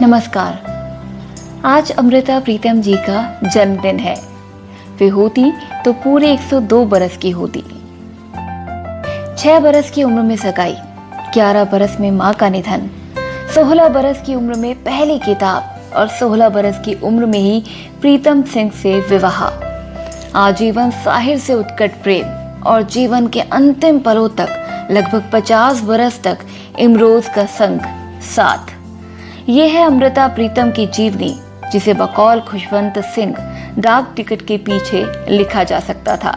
नमस्कार। आज अमृता प्रीतम जी का जन्मदिन है। वे होती तो पूरे 102 बरस की होती। 6 बरस की उम्र में सगाई, 11 बरस में मां का निधन, 16 बरस की उम्र में पहली किताब और 16 बरस की उम्र में ही प्रीतम सिंह से विवाह। आजीवन साहिर से उत्कट प्रेम और जीवन के अंतिम पलों तक लगभग 50 बरस तक इमरोज का संग साथ। ये है अमृता प्रीतम की जीवनी, जिसे बकौल खुशवंत सिंह डाक टिकट के पीछे लिखा जा सकता था।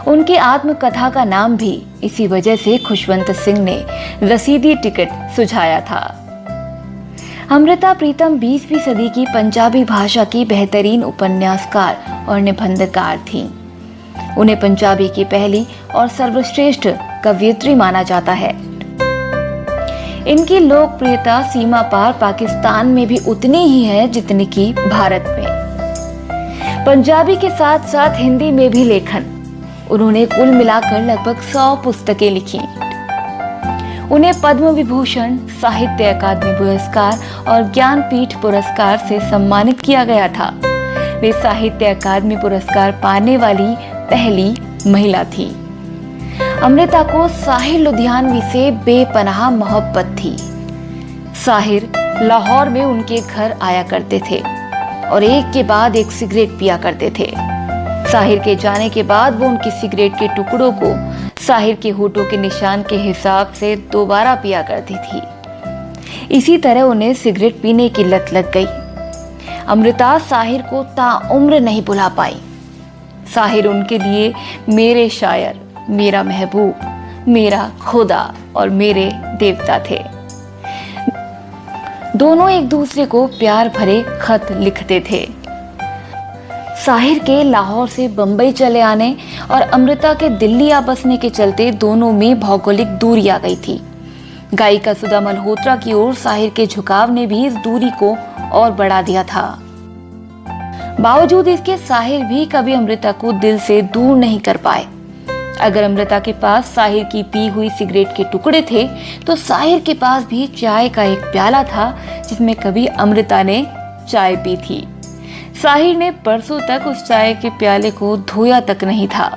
उनकी आत्मकथा का नाम भी इसी वजह से खुशवंत सिंह ने रसीदी टिकट सुझाया था। अमृता प्रीतम 20वीं सदी की पंजाबी भाषा की बेहतरीन उपन्यासकार और निबंधकार थीं। उन्हें पंजाबी की पहली और सर्वश्रेष्ठ कवयित्री माना जाता है। इनकी लोकप्रियता सीमा पार पाकिस्तान में भी उतनी ही है जितनी की भारत में। पंजाबी के साथ साथ हिंदी में भी लेखन। उन्होंने कुल मिलाकर लगभग 100 पुस्तकें लिखी। उन्हें पद्म विभूषण, साहित्य अकादमी पुरस्कार और ज्ञानपीठ पुरस्कार से सम्मानित किया गया था। वे साहित्य अकादमी पुरस्कार पाने वाली पहली महिला थी। अमृता को साहिर लुधियानवी से बेपनाह मोहब्बत थी। साहिर लाहौर में उनके घर आया करते थे और एक के बाद एक सिगरेट पिया करते थे। साहिर के जाने के बाद वो उनकी सिगरेट के टुकड़ों को साहिर के होठों के निशान के हिसाब से दोबारा पिया करती थी। इसी तरह उन्हें सिगरेट पीने की लत लग गई। अमृता साहिर को ताउम्र नहीं भुला पाई। साहिर उनके लिए मेरे शायर, मेरा महबूब, मेरा खुदा और मेरे देवता थे। दोनों एक दूसरे को प्यार भरे खत लिखते थे। साहिर के लाहौर से बंबई चले आने और अमृता के दिल्ली आ बसने के चलते दोनों में भौगोलिक दूरी आ गई थी। गायिका सुधा मल्होत्रा की ओर साहिर के झुकाव ने भी इस दूरी को और बढ़ा दिया था। बावजूद इसके साहिर भी कभी अमृता को दिल से दूर नहीं कर पाए। अगर अमृता के पास साहिर की पी हुई सिगरेट के टुकड़े थे, तो साहिर के पास भी चाय का एक प्याला था जिसमें कभी अमृता ने चाय पी थी। साहिर ने परसों तक उस चाय के प्याले को धोया तक नहीं था।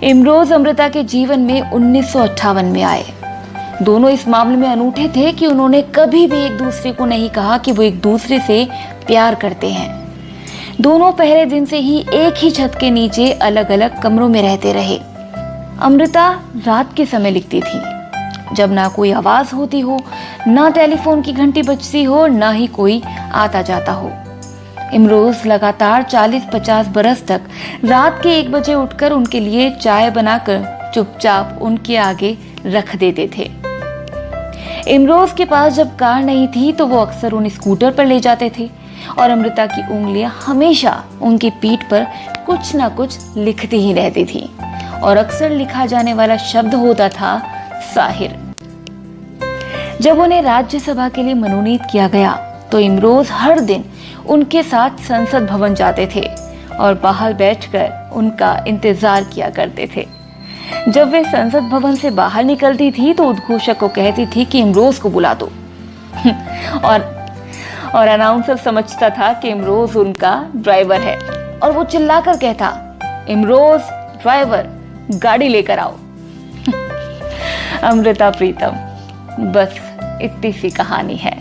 इमरोज अमृता के जीवन में 1958 में आए। दोनों इस मामले में अनूठे थे कि उन्होंने कभी भी एक दूसरे को नहीं कहा कि वो एक दूसरे से प्यार करते हैं। दोनों पहले दिन से ही एक ही छत के नीचे अलग अलग कमरों में रहते रहे। अमृता रात के समय लिखती थी, जब ना कोई आवाज होती हो, ना टेलीफोन की घंटी बजती हो, ना ही कोई आता जाता हो। इमरोज लगातार 40-50 बरस तक रात के 1 बजे उठकर उनके लिए चाय बनाकर चुपचाप उनके आगे रख देते थे। इमरोज के पास जब कार नहीं थी तो वो अक्सर उन्हें स्कूटर पर ले जाते थे और अमृता की उंगलियां हमेशा उनकी पीठ पर कुछ ना कुछ लिखती ही रहती थी और अक्सर लिखा जाने वाला शब्द होता था साहिर। जब उन्हें राज्यसभा के लिए मनोनीत किया गया तो इमरोज हर दिन उनके साथ संसद भवन जाते थे और बाहर बैठकर उनका इंतजार किया करते थे। जब वे संसद भवन से बाहर निकलती थी तो उद्घोषक को कहती थी कि इमरोज को बुला दो और अनाउंसर समझता था कि इमरोज उनका ड्राइवर है और वो चिल्लाकर कहता, इमरोज ड्राइवर, गाड़ी लेकर आओ। अमृता प्रीतम, बस इतनी सी कहानी है।